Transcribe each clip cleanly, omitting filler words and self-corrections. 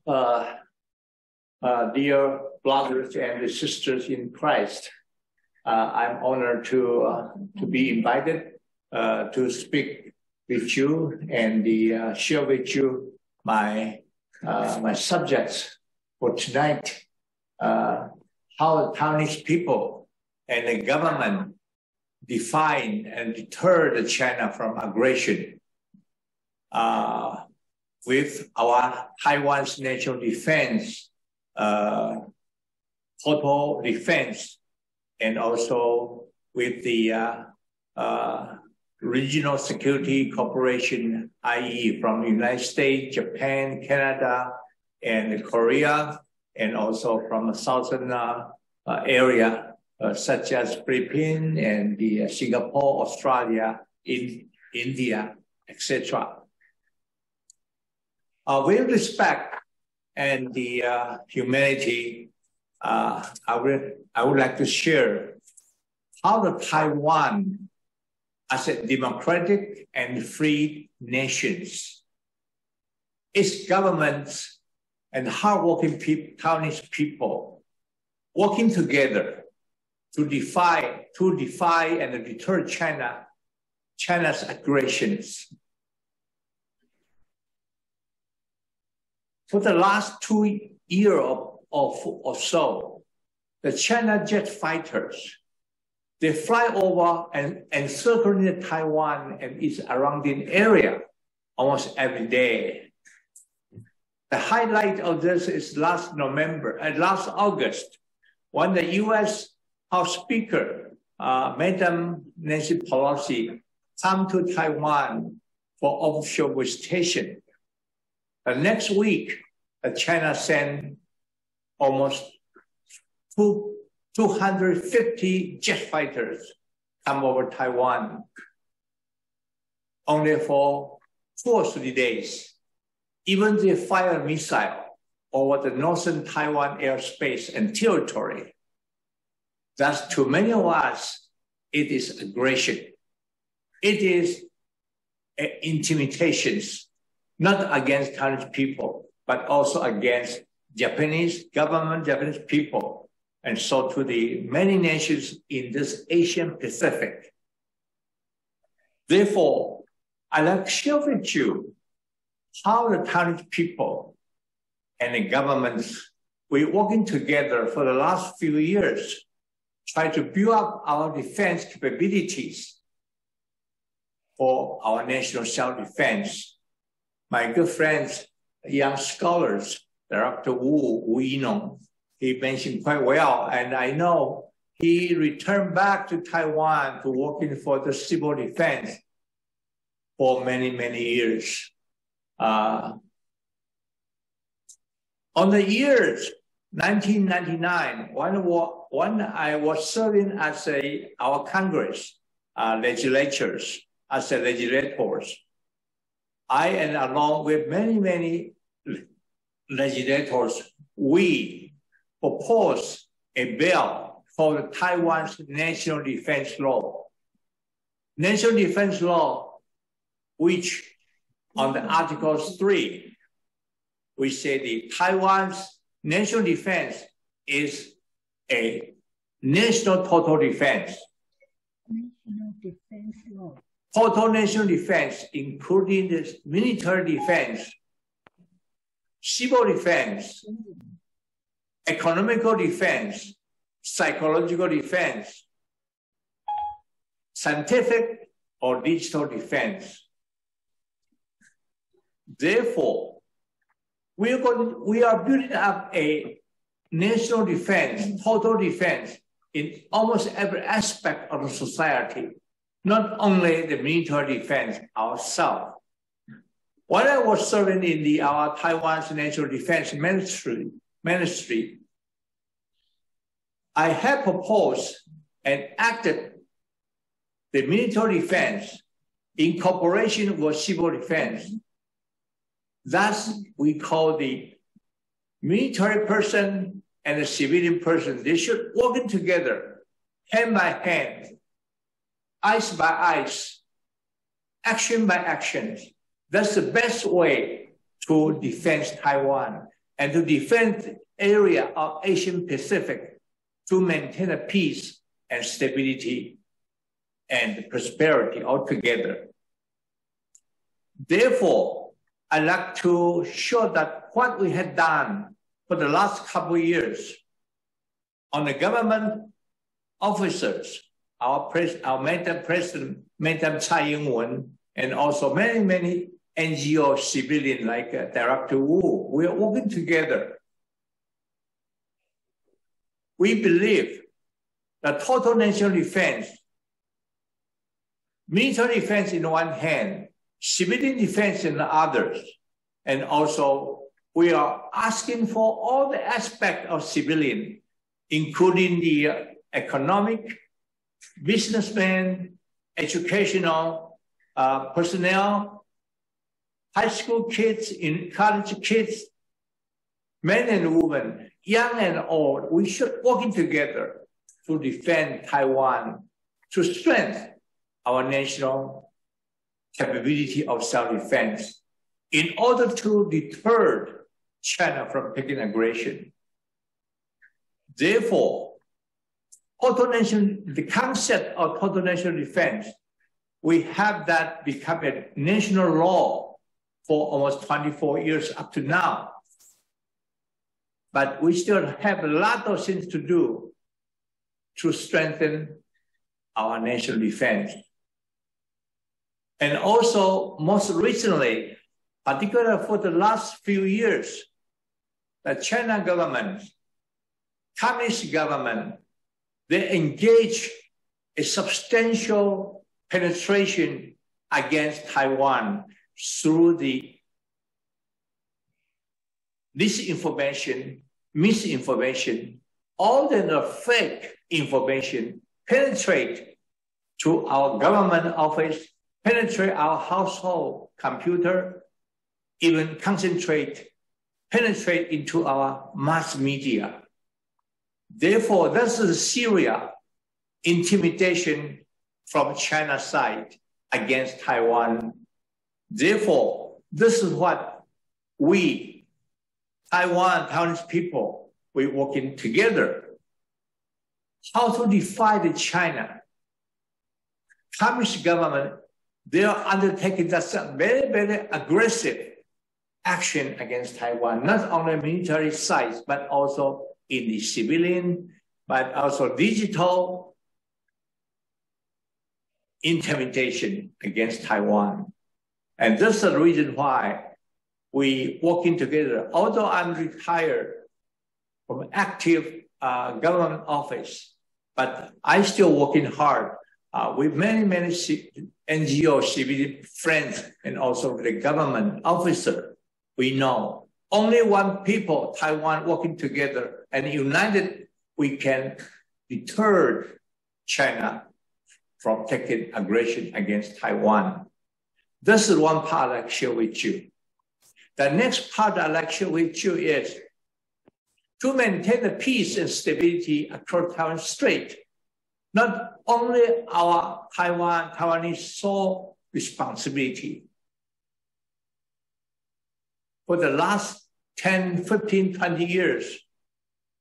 Uh, Dear brothers and sisters in Christ, I'm honored to be invited to speak with you and share with you my subjects for tonight. How the Taiwanese people and the government define and deter the China from aggression with our Taiwan's national defense, total defense, and also with the Regional Security Cooperation, i.e. from the United States, Japan, Canada, and Korea, and also from the southern area, such as Philippines and Singapore, Australia, India, etc. With respect and the humanity, I would like to share how the Taiwan, as a democratic and free nations, its governments and hardworking Taiwanese people working together to defy and deter China's aggressions. For the last 2 years or so, the China jet fighters, they fly over and encircling Taiwan and its surrounding area almost every day. The highlight of this is last August, when the U.S. House Speaker, Madam Nancy Pelosi, come to Taiwan for official visitation. The next week, China sent almost 250 jet fighters come over Taiwan. Only for 2 or 3 days. Even they fire a missile over the northern Taiwan airspace and territory. Thus, to many of us, it is aggression. It is intimidations, not against Taiwanese people, but also against Japanese government, Japanese people, and so to the many nations in this Asian Pacific. Therefore, I'd like to share with you how the Taiwanese people and the governments, we're working together for the last few years, try to build up our defense capabilities for our national self-defense. My good friends, young scholars, Dr. Wu Yinong, he mentioned quite well, and I know he returned back to Taiwan to working for the civil defense for many, many years. On the years 1999, when I was serving as our Congress legislators, as legislators, I and along with many legislators, we proposed a bill for the Taiwan's national defense law. National defense law, which on the Article 3, we say the Taiwan's national defense is a national total defense. National defense law. Total national defense, including the military defense, civil defense, economical defense, psychological defense, scientific or digital defense. Therefore, we are building up a national defense, total defense in almost every aspect of the society, not only the military defense ourselves. When I was serving in our Taiwan's National Defense Ministry, I had proposed and acted the military defense in cooperation with civil defense. Thus, we call the military person and the civilian person, they should work together, hand by hand, eyes by eyes, action by action. That's the best way to defend Taiwan. and to defend the area of Asian Pacific to maintain a peace and stability and prosperity altogether. Therefore, I'd like to show that what we had done for the last couple of years on the government officers, our Madam President, Madam Tsai, and also many NGO civilians like Director Wu, we are working together. We believe that total national defense, military defense in one hand, civilian defense in the others, and also we are asking for all the aspects of civilian, including the economic, businessmen, educational personnel, high school kids, college kids, men and women, young and old. We should working together to defend Taiwan, to strengthen our national capability of self-defense in order to deter China from taking aggression. Therefore, the concept of total national defense, we have that become a national law for almost 24 years up to now. But we still have a lot of things to do to strengthen our national defense. And also, most recently, particularly for the last few years, the China government, Communist government, they engage a substantial penetration against Taiwan through the disinformation, misinformation, all the fake information penetrate to our government office, penetrate our household computer, even penetrate into our mass media. Therefore, this is a serious intimidation from China's side against Taiwan. Therefore, this is what we, Taiwanese people, we're working together. How to defy the China. Communist government, they are undertaking that very aggressive action against Taiwan, not only military sides, but also in the civilian, but also digital intimidation against Taiwan. And this is the reason why we working together. Although I'm retired from active government office, but I still working hard with many NGO, civilian friends, and also the government officer. We know only one people, Taiwan, working together and united, we can deter China from taking aggression against Taiwan. This is one part I'd like to share with you. The next part I'd like to share with you is to maintain the peace and stability across Taiwan Strait. Not only our Taiwanese sole responsibility. For the last 10, 15, 20 years,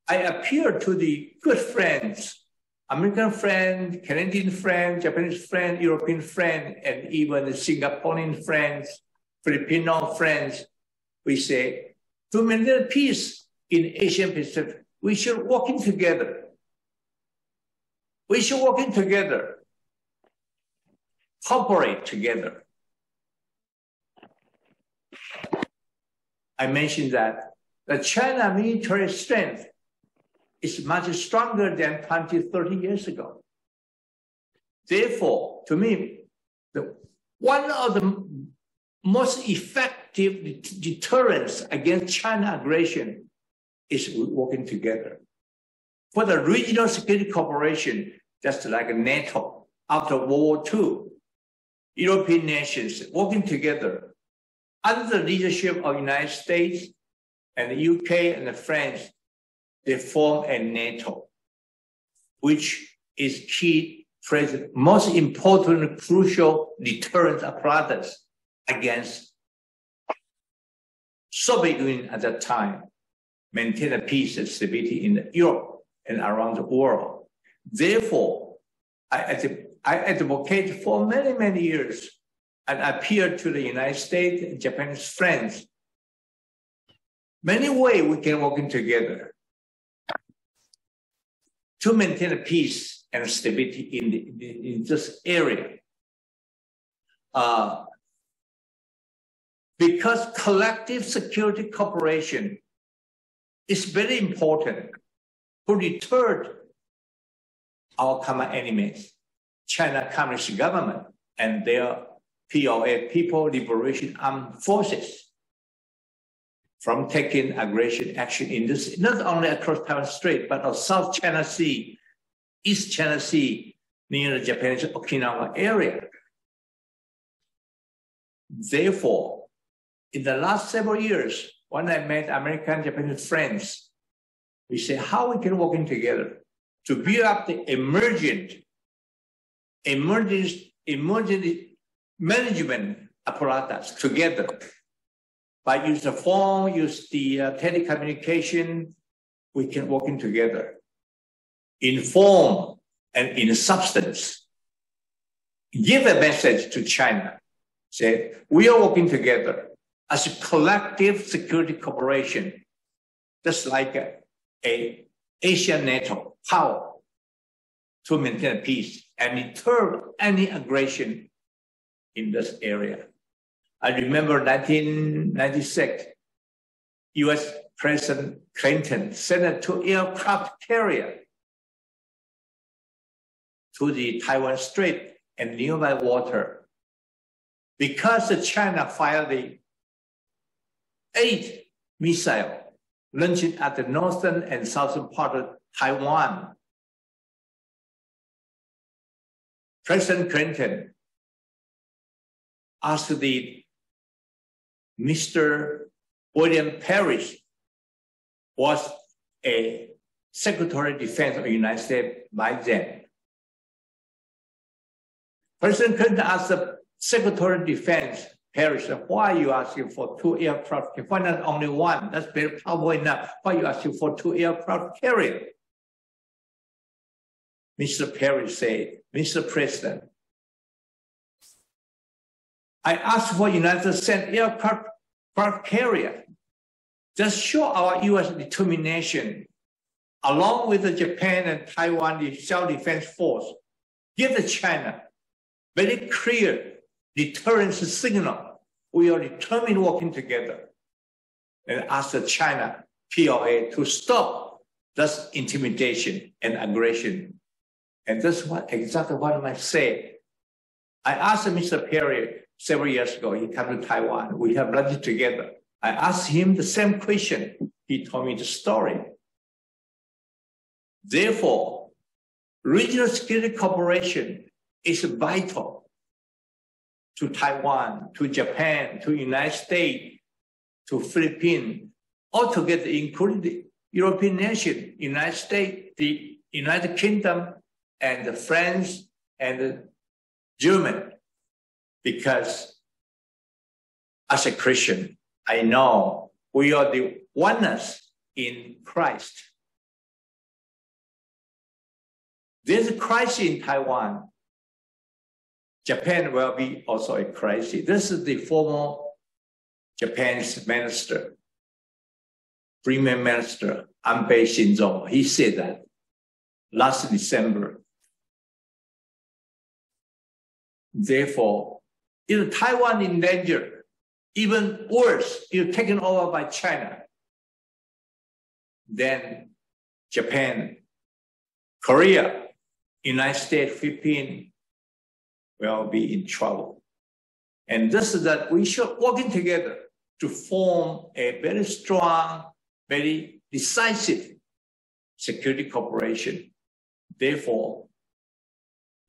I appealed to the good friends, American friends, Canadian friends, Japanese friends, European friends, and even the Singaporean friends, Filipino friends. We say, to maintain peace in Asian Pacific, we should working together. We should working together, cooperate together. I mentioned that the China military strength is much stronger than 20, 30 years ago. Therefore, to me, one of the most effective deterrents against China aggression is working together. For the regional security cooperation, just like NATO, after World War II, European nations working together under the leadership of the United States and the UK and the France, they form a NATO, which is key, most important, crucial deterrent apparatus against Soviet Union at that time. maintain a peace and stability in Europe and around the world. Therefore, I advocate for many, many years and appeal to the United States and Japanese friends. Many ways we can work together to maintain a peace and stability in this area. Because collective security cooperation is very important to deter our common enemies, China Communist government and their PLA, People Liberation Armed Forces, from taking aggression action in this, not only across Taiwan Strait, but of South China Sea, East China Sea, near the Japanese Okinawa area. Therefore, in the last several years, when I met American Japanese friends, we say how we can work together to build up the emergent management apparatus together by use the phone, use the telecommunication, we can work together in form and in substance. Give a message to China, say we are working together as a collective security cooperation, just like a Asian NATO power to maintain peace and deter any aggression in this area. I remember 1996, US President Clinton sent 2 aircraft carrier to the Taiwan Strait and nearby water because China fired the 8 missiles launched at the northern and southern part of Taiwan. President Clinton asked the Mr. William Parrish, was a Secretary of Defense of the United States by then. President Clinton asked the Secretary of Defense, Parrish, why are you asking for 2 aircraft? Why not only one? That's very powerful enough. Why are you asking for 2 aircraft carriers? Mr. Parrish said, Mr. President, I asked for United States aircraft carrier. Just show our U.S. determination, along with the Japan and Taiwan self-defense force, give the China very clear deterrence signal. We are determined working together, and ask the China PLA to stop this intimidation and aggression. And that's exactly what I say. I asked Mr. Perry several years ago, he came to Taiwan, we have lunch together. I asked him the same question. He told me the story. Therefore, regional security cooperation is vital to Taiwan, to Japan, to United States, to Philippines, altogether including the European nation, United States, the United Kingdom, and France and Germany. Because as a Christian, I know we are the oneness in Christ. There's a crisis in Taiwan. Japan will be also a crisis. This is the former Japanese minister, Prime Minister Abe Shinzo. He said that last December. Therefore, if Taiwan in danger, even worse, if taken over by China, then Japan, Korea, United States, Philippines will be in trouble. And this is that we should working together to form a very strong, very decisive security cooperation. Therefore,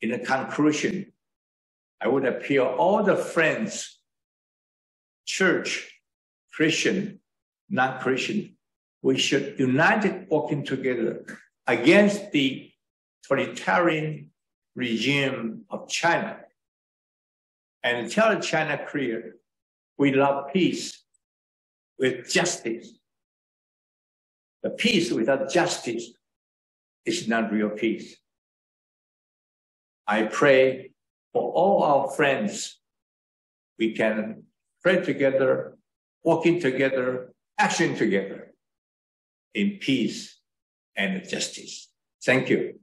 in a conclusion, I would appeal all the friends, church, Christian, non-Christian, we should unite working together against the totalitarian regime of China and tell China clear, we love peace with justice But peace without justice is not real peace. I pray for all our friends. We can pray together, working together, action together in peace and justice. Thank you.